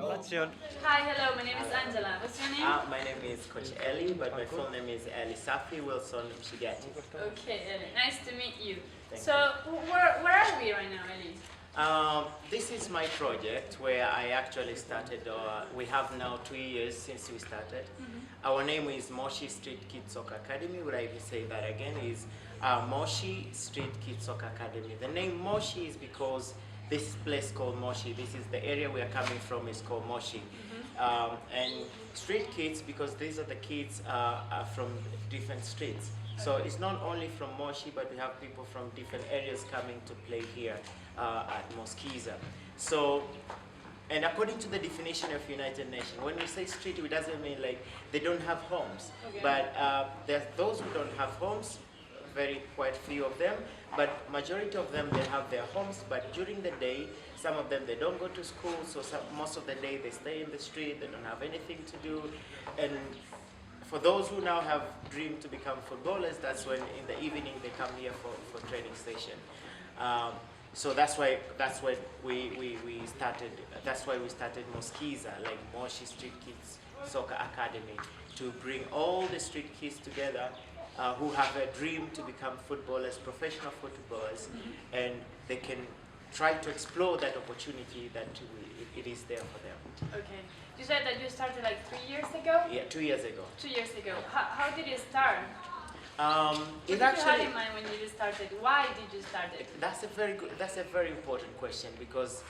What's your Hi, hello, my name is Angela. What's your name? My name is Coach Ellie, but my full name is Ellie Safi Wilson Shigati. Okay, Ellie. Nice to meet you. Thank So, where are we right now, Ellie? This is my project where I actually started. We have now 2 years since we started. Our name is Moshi Street Kids Soccer Academy. Would I even say that again? Is Moshi Street Kids Soccer Academy. The name Moshi is because this place called Moshi. This is the area we are coming from. Is called Moshi. And street kids because these are the kids from different streets. So it's not only from Moshi, but we have people from different areas coming to play here at Moskisa. So, and according to the definition of United Nations, when we say street, it doesn't mean like they don't have homes. Okay. But there's those who don't have homes, quite few of them, but majority of them, they have their homes, but during the day, some of them, they don't go to school, so most of the day they stay in the street, they don't have anything to do. And for those who now have dreamed to become footballers, that's when in the evening they come here for training station. So that's why we started. That's why we started Moskisa, like Moshi Street Kids Soccer Academy, to bring all the street kids together who have a dream to become footballers, professional footballers, and they can try to explore that opportunity that it is there for them. Okay. You said that you started like 3 years ago? Yeah, 2 years ago. 2 years ago. How did you start? What did you have in mind when you started? Why did you start it? That's a very important question because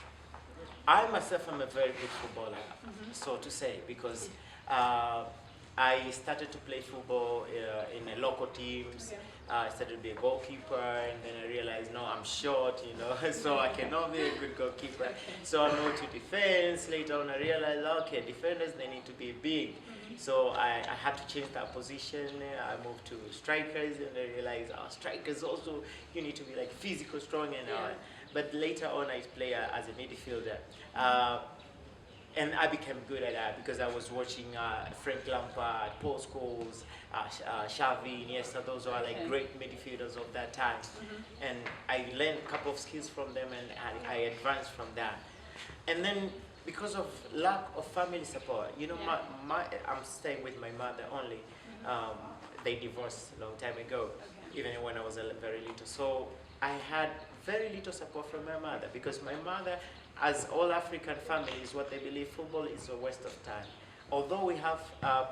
I myself am a very good footballer, so to say, because I started to play football in a local teams. Okay. I started to be a goalkeeper, and then I realized, no, I'm short, so I cannot be a good goalkeeper. Okay. So I moved to defense. Later on, I realized, okay, defenders, they need to be big. So I had to change that position. I moved to strikers, and I realized, strikers also, you need to be like physical, strong, and Yeah. But later on, I play as a midfielder. And I became good at that because I was watching Frank Lampard, Paul Scholes, Xavi, Iniesta. Those are like great midfielders of that time. And I learned a couple of skills from them, and I advanced from that. And then because of lack of family support, I'm staying with my mother only. They divorced a long time ago, even when I was very little. So I had very little support from my mother because my mother, as all African families, what they believe football is a waste of time. Although we have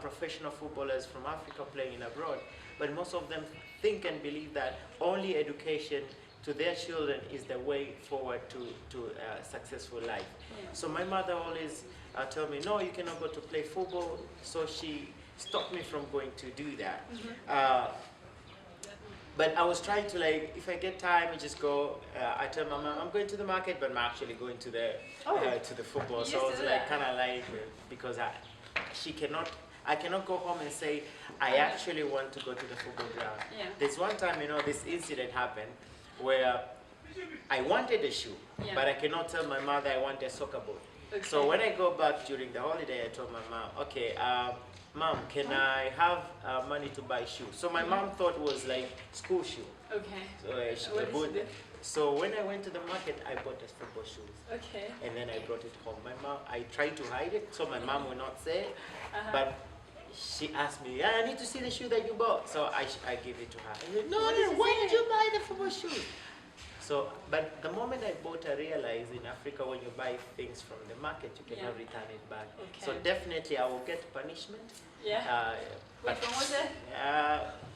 professional footballers from Africa playing abroad, but most of them think and believe that only education to their children is the way forward to a successful life. Yeah. So my mother always told me, no, you cannot go to play football. So she stopped me from going to do that. But I was trying to, like, if I get time, I just go. I tell my mom I'm going to the market, but I'm actually going to the football. So I was like, kind of like, because I cannot go home and say I actually want to go to the football ground. Yeah. There's one time, this incident happened where I wanted a shoe, but I cannot tell my mother I want a soccer ball. Okay. So when I go back during the holiday, I told my mom, okay, Mom, can I have money to buy shoes? So my mom thought it was like school shoe. Okay. So when I went to the market, I bought a football shoes. Okay. And then I brought it home. My mom, I tried to hide it, so my mom will not say it. But she asked me, I need to see the shoe that you bought. So I gave it to her. I said, no, why did you buy the football shoes? So, but the moment I bought, I realized in Africa, when you buy things from the market, you cannot return it back. Okay. So definitely I will get punishment. Yeah. Which one was it?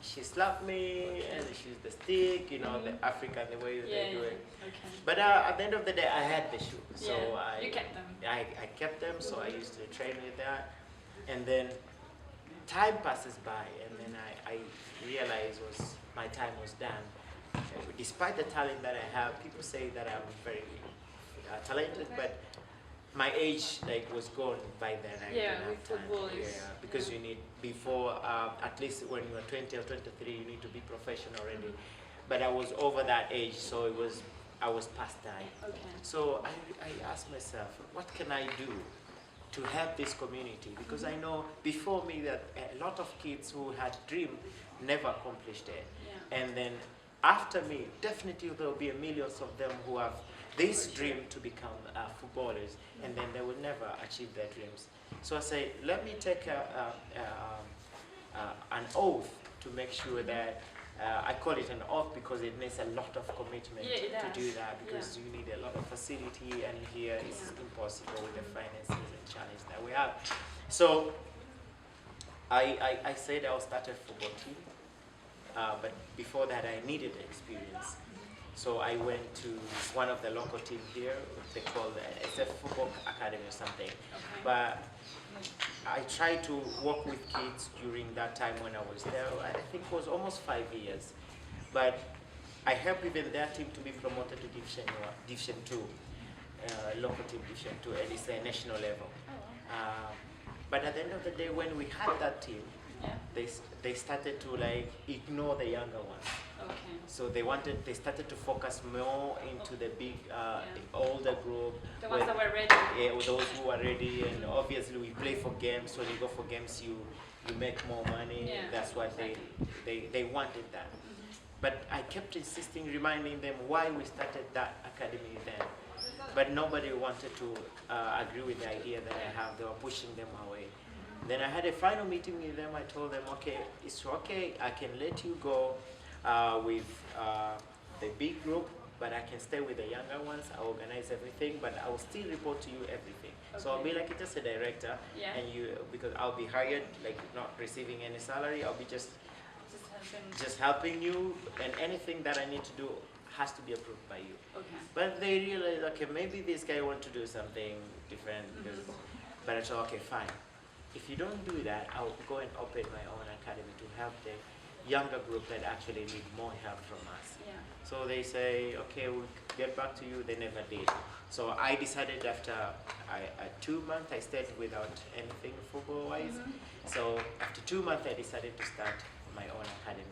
She slapped me and she used the stick, the African, the way they do it. Okay. But at the end of the day, I had the shoe. So you kept them. I kept them, so I used to train with that. And then time passes by, and then I realized my time was done. Despite the talent that I have, people say that I'm very talented, but my age was gone by then. I didn't have time. Football is. Because you need at least when you are 20 or 23, you need to be professional already. But I was over that age, so I was past time. Okay. So I asked myself, what can I do to help this community? Because I know before me that a lot of kids who had dream never accomplished it. Yeah. And then after me, definitely there will be millions of them who have this dream to become footballers, and then they will never achieve their dreams. So I say, let me take an oath to make sure that I call it an oath because it needs a lot of commitment to do that, because you need a lot of facility, and here it's impossible with the finances and challenge that we have. So I said I'll start a football team, but before that I needed experience. So I went to one of the local teams here. They call it's a football academy or something. But I tried to work with kids during that time when I was there. I think it was almost 5 years. But I helped even their team to be promoted to Division 2, local team Division 2, and it's a national level. But at the end of the day, when we had that team, they started to like ignore the younger ones. So they started to focus more into the big, older group. The ones that were ready. Yeah, those who are ready, and obviously we play for games. When you go for games, you make more money. Yeah, that's what they wanted that. But I kept insisting, reminding them why we started that academy then. But nobody wanted to agree with the idea that I have. They were pushing them away. Then I had a final meeting with them. I told them, okay, it's okay. I can let you go with the big group, but I can stay with the younger ones. I organize everything, but I will still report to you everything. So I'll be like just a director, and because I'll be hired, like not receiving any salary. I'll be just helping you, and anything that I need to do has to be approved by you. But they realized, okay, maybe this guy wants to do something different. But I thought, okay, fine. If you don't do that, I'll go and open my own academy to help the younger group that actually need more help from us. So they say, okay, we'll get back to you. They never did. So I decided after 2 months, I stayed without anything football-wise. So after 2 months, I decided to start my own academy.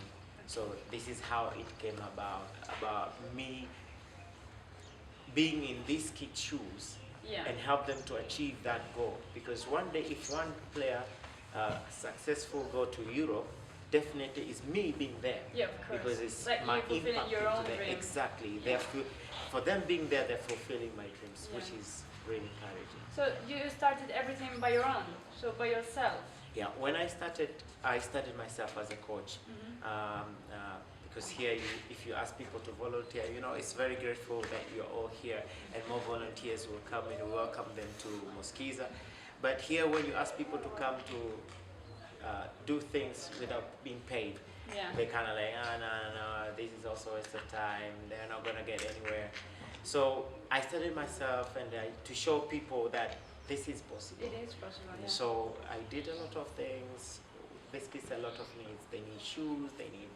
So this is how it came about me being in these kids' shoes and help them to achieve that goal. Because one day, if one player successful go to Europe, definitely is me being there. Because it's like my fulfilling impact your own into them. dream. Exactly. For them being there, they're fulfilling my dreams, which is really encouraging. So you started everything by your own, so by yourself? Yeah, when I started myself as a coach. Because here, if you ask people to volunteer, it's very grateful that you're all here, and more volunteers will come and welcome them to Moskisa. But here, when you ask people to come to do things without being paid, they kind of like, no, this is also a waste of time, they're not going to get anywhere. So I started myself, and to show people that this is possible. It is possible, So I did a lot of things. These kids a lot of needs. They need shoes, they need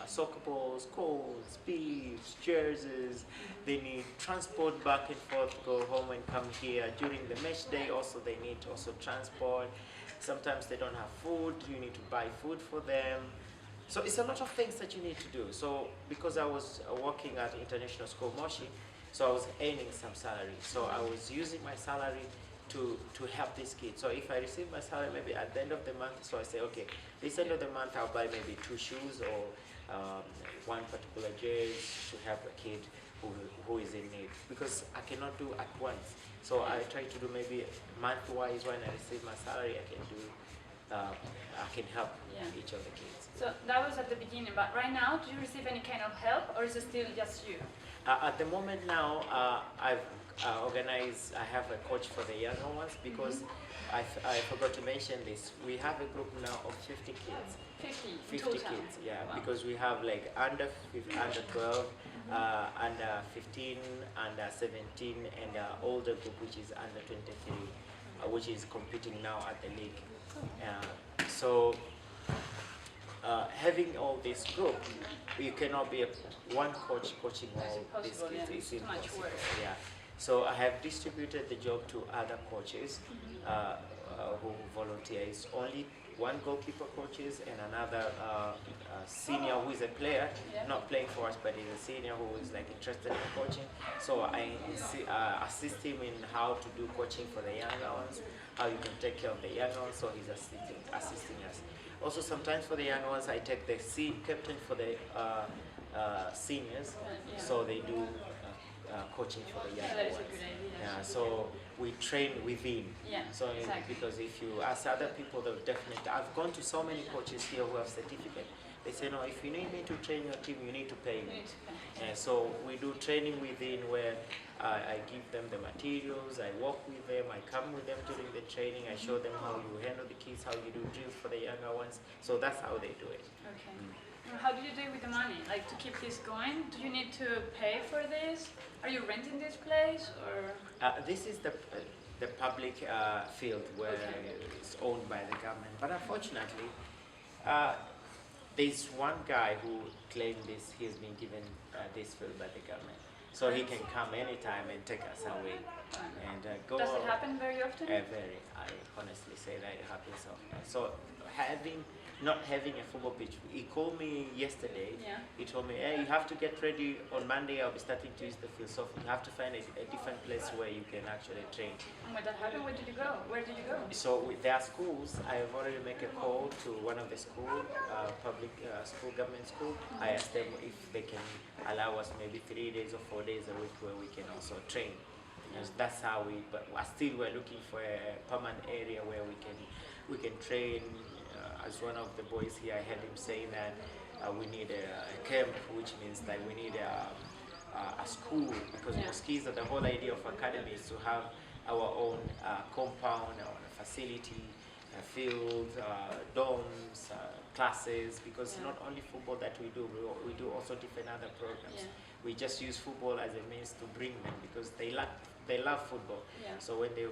soccer balls, coats, beads, jerseys. They need transport back and forth, go home and come here. During the match day also they need also transport. Sometimes they don't have food, you need to buy food for them. So it's a lot of things that you need to do. So because I was working at International School Moshi, so I was earning some salary. So I was using my salary to help these kids. So if I receive my salary maybe at the end of the month, so I say, okay, this end of the month I'll buy maybe 2 shoes or one particular jersey to help a kid who is in need, because I cannot do at once. So I try to do maybe month-wise. When I receive my salary, I can help each of the kids. So that was at the beginning, but right now, do you receive any kind of help, or is it still just you? At the moment now, I've organized, I have a coach for the younger ones, because I forgot to mention this. We have a group now of 50 kids. 50 kids, Wow. because we have like under 12, under 15, under 17, and older group which is under 23, which is competing now at the league. So having all this group, you cannot be one coach coaching all these kids. It's too much impossible. work. So I have distributed the job to other coaches who volunteer. It's only one goalkeeper coaches and another senior who is a player, not playing for us, but is a senior who is like interested in coaching. So I assist him in how to do coaching for the younger ones, how you can take care of the younger ones. So he's assisting us. Also, sometimes for the young ones, I take the captain for the seniors. So they do coaching for the Yeah, younger that is a ones. good idea. Yeah, so we train within. Yeah, So exactly. because if you ask other people, they'll definitely. I've gone to so many coaches here who have certificate. They say, no, if you need me to train your team, you need to pay me. So we do training within where I give them the materials, I walk with them, I come with them during the training, I show them how you handle the kids, how you do drills for the younger ones. So that's how they do it. Okay. How do you do it with the money? Like to keep this going? Do you need to pay for this? Are you renting this place or? This is the public field where it's owned by the government. But unfortunately, there's one guy who claimed this. He has been given this field by the government, so he can come anytime and take us away and go. Does it happen very often? Very. I honestly say that it happens often. So not having a football pitch. He called me yesterday. Yeah. He told me, hey, you have to get ready on Monday. I'll be starting to use the field. So you have to find a different place where you can actually train. And when that happened, where did you go? Where did you go? So with their schools, I have already made a call to one of the school, public school, government school. I asked them if they can allow us maybe 3 days or 4 days a week where we can also train. And that's how but we're looking for a permanent area where we can train. As one of the boys here, I heard him saying that we need a camp, which means that we need a school, because Moskisa, the whole idea of academy is to have our own compound, our own facility, field, dorms, classes, because not only football that we do also different other programs. Yeah. We just use football as a means to bring them because they love football. Yeah. So when they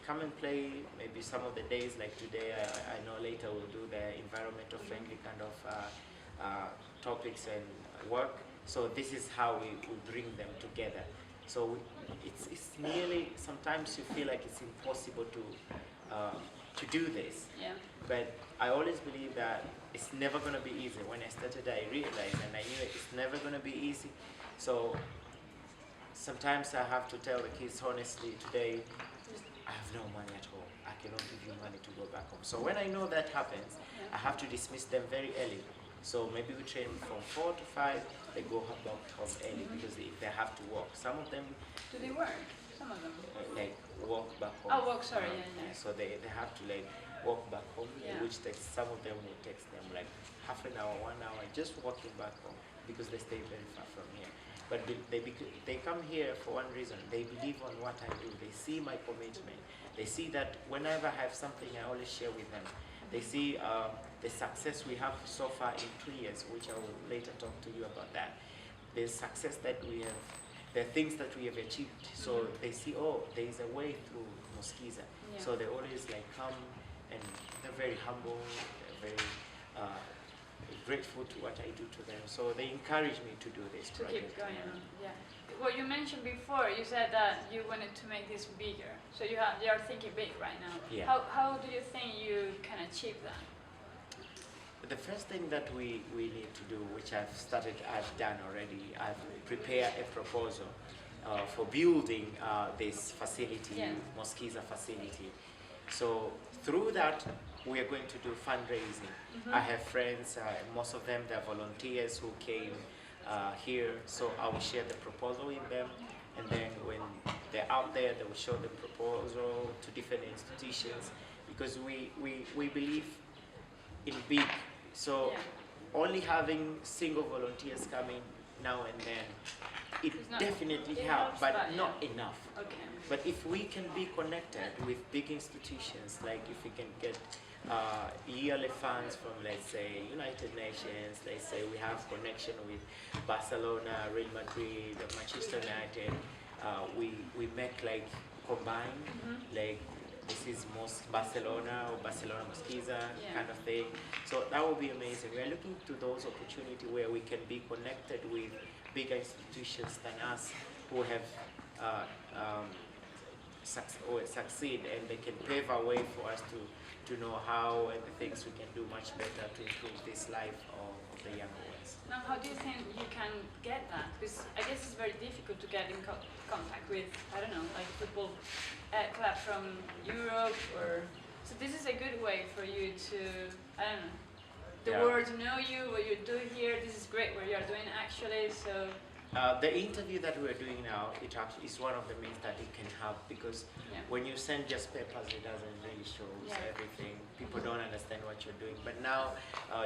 come and play, maybe some of the days like today, I know later we'll do the environmental friendly kind of topics and work. So this is how we bring them together. So it's nearly, sometimes you feel like it's impossible to do this. Yeah. But I always believe that it's never going to be easy. When I started, I realized and I knew it's never going to be easy. So sometimes I have to tell the kids honestly, today, I have no money at all. I cannot give you money to go back home. So when I know that happens, I have to dismiss them very early. So maybe we train from 4 to 5, they go back home early because they have to walk. Some of them... Do they work? Some of them? Like walk back home. Oh, walk, sorry, yeah. So they have to like walk back home, which takes, some of them will take them like half an hour, 1 hour, just walking back home because they stay very far from here. But they come here for one reason. They believe on what I do. They see my commitment. They see that whenever I have something, I always share with them. They see the success we have so far in 2 years, which I will later talk to you about that. The success that we have, the things that we have achieved. So they see, oh, there is a way through Moskisa. Yeah. So they always like come and they're very humble, they're very grateful to what I do to them. So they encourage me to do this To project. keep going on, yeah. Well, you mentioned before, you said that you wanted to make this bigger. So you are thinking big right now. Yeah. How do you think you can achieve that? The first thing that we need to do, which I've done already, I've prepared a proposal for building this facility, Moskisa facility. So through that, we are going to do fundraising. I have friends, most of them, they're volunteers who came here, so I will share the proposal with them, and then when they're out there, they will show the proposal to different institutions, because we believe in big. So only having single volunteers coming now and then, it definitely helps, but not enough. Okay. But if we can be connected with big institutions, like if we can get yearly funds from, let's say, United Nations, let's say we have connection with Barcelona, Real Madrid, Manchester United, we make like combined, like this is Barcelona or Barcelona Moskisa kind of thing. So that would be amazing. We are looking to those opportunities where we can be connected with bigger institutions than us who have succeed, and they can pave a way for us to know how and the things we can do much better to improve this life of the younger ones. Now, how do you think you can get that? Because I guess it's very difficult to get in contact with, I don't know, like football club from Europe, or so this is a good way for you to, I don't know, the world know you, what you do here. This is great what you're doing actually. So The interview that we're doing now, it actually is one of the means that it can help, because Yeah. when you send just papers, it doesn't really show Yeah. everything. People don't understand what you're doing. But now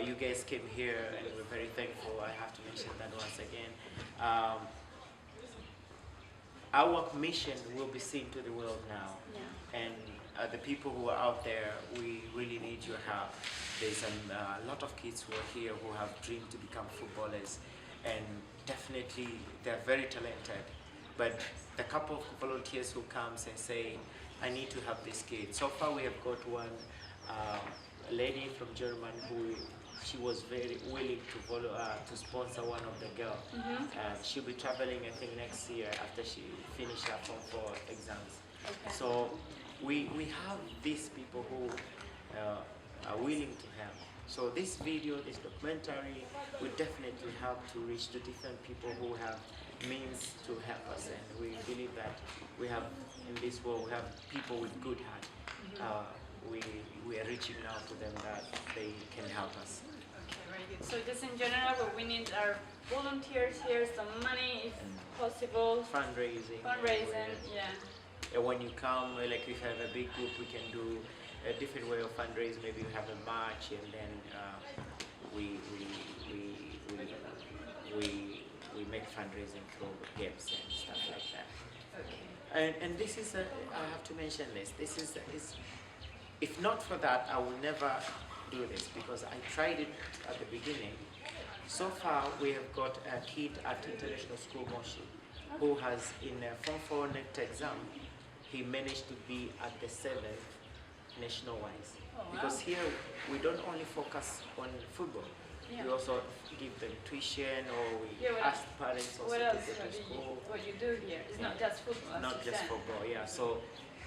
you guys came here, and we're very thankful. I have to mention that once again. Our mission will be seen to the world now. Yeah. And the people who are out there, we really need your help. There's a lot of kids who are here who have dreamed to become footballers, and definitely they're very talented. But the couple of volunteers who comes and say, I need to help this kid. So far we have got one lady from Germany who she was very willing to sponsor one of the girls. She'll be traveling, I think, next year after she finished her Form 4 exams. Okay. So we have these people who are willing to help. So this video, this documentary, will definitely help to reach the different people who have means to help us. And we believe that we have, in this world, we have people with good heart. We are reaching out to them that they can help us. Okay, very good. So just in general, what we need are volunteers here, some money if possible. Fundraising. Yeah. And when you come, like if you have a big group, we can do a different way of fundraising. Maybe we have a march, and then we make fundraising through games and stuff like that. Okay. And this is I have to mention this. This is if not for that, I will never do this, because I tried it at the beginning. So far, we have got a kid at International School Moshi who has, in a Form 4 NECT exam, he managed to be at the 7th national-wise. Oh, wow. Because here, we don't only focus on football. Yeah. We also give them tuition, or we ask parents also what to else go to school. what you do here? It's not just football. Not just football, yeah. So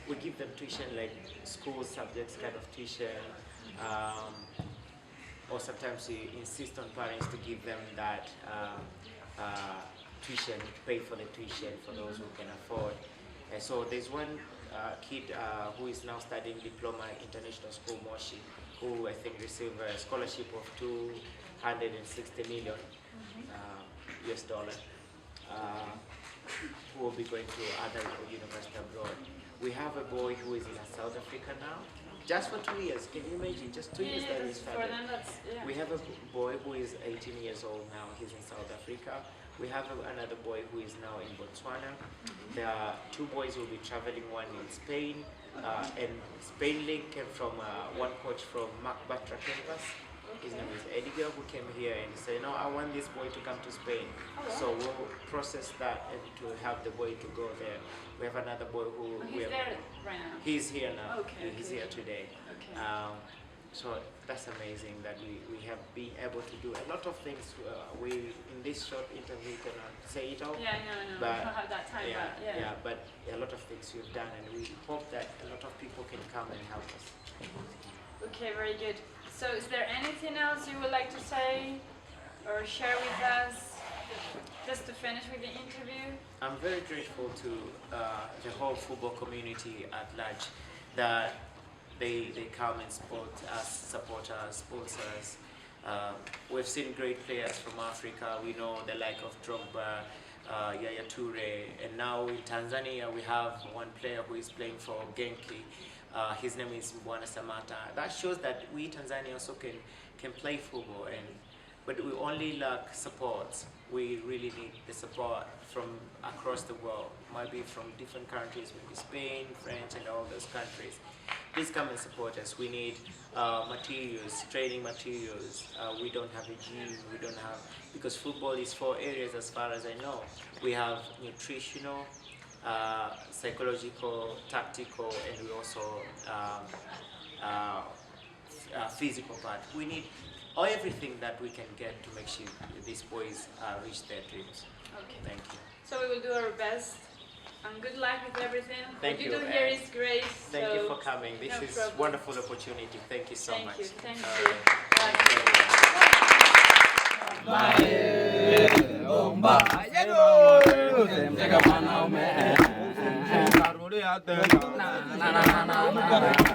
we give them tuition, like school subjects kind of tuition. Or sometimes we insist on parents to give them that tuition, pay for the tuition for those who can afford. And so there's one kid who is now studying diploma International School Moshi, who I think received a scholarship of 260 million US dollar, who will be going to other university abroad. We have a boy who is in South Africa now, just for 2 years. Can you imagine? Just 2 years that he's studying. We have a boy who is 18 years old now. He's in South Africa. We have another boy who is now in Botswana. There are 2 boys who will be traveling, one in Spain. And Spain link came from one coach from Batra campus. His name is Ellie, who came here and said, no, I want this boy to come to Spain. So we'll process that and to have the boy to go there. We have another boy who... He's there right now? He's here now. Okay. He's here today. Okay. So that's amazing that we have been able to do a lot of things. In this short interview, cannot say it all. Yeah, no, but we don't have that time. But a lot of things we've done, and we hope that a lot of people can come and help us. Okay, very good. So is there anything else you would like to say or share with us, just to finish with the interview? I'm very grateful to the whole football community at large, that they come and support us, sponsor us. We've seen great players from Africa. We know the like of Drogba, Yaya Toure, and now in Tanzania we have one player who is playing for Genki. His name is Mbwana Samata. That shows that we Tanzania also can play football, but we only lack support. We really need the support from across the world, maybe from different countries, maybe Spain, France, and all those countries. Please come and support us. We need materials, training materials. We don't have a gym, we don't have, because football is 4 areas as far as I know. We have nutritional, psychological, tactical, and we also physical part. We need everything that we can get to make sure these boys reach their dreams. Okay. Thank you. So we will do our best. And good luck with everything. Thank you. What you do here is great. Thank you for coming. This no is problem. wonderful opportunity. Thank you so much. Thank you. Bye.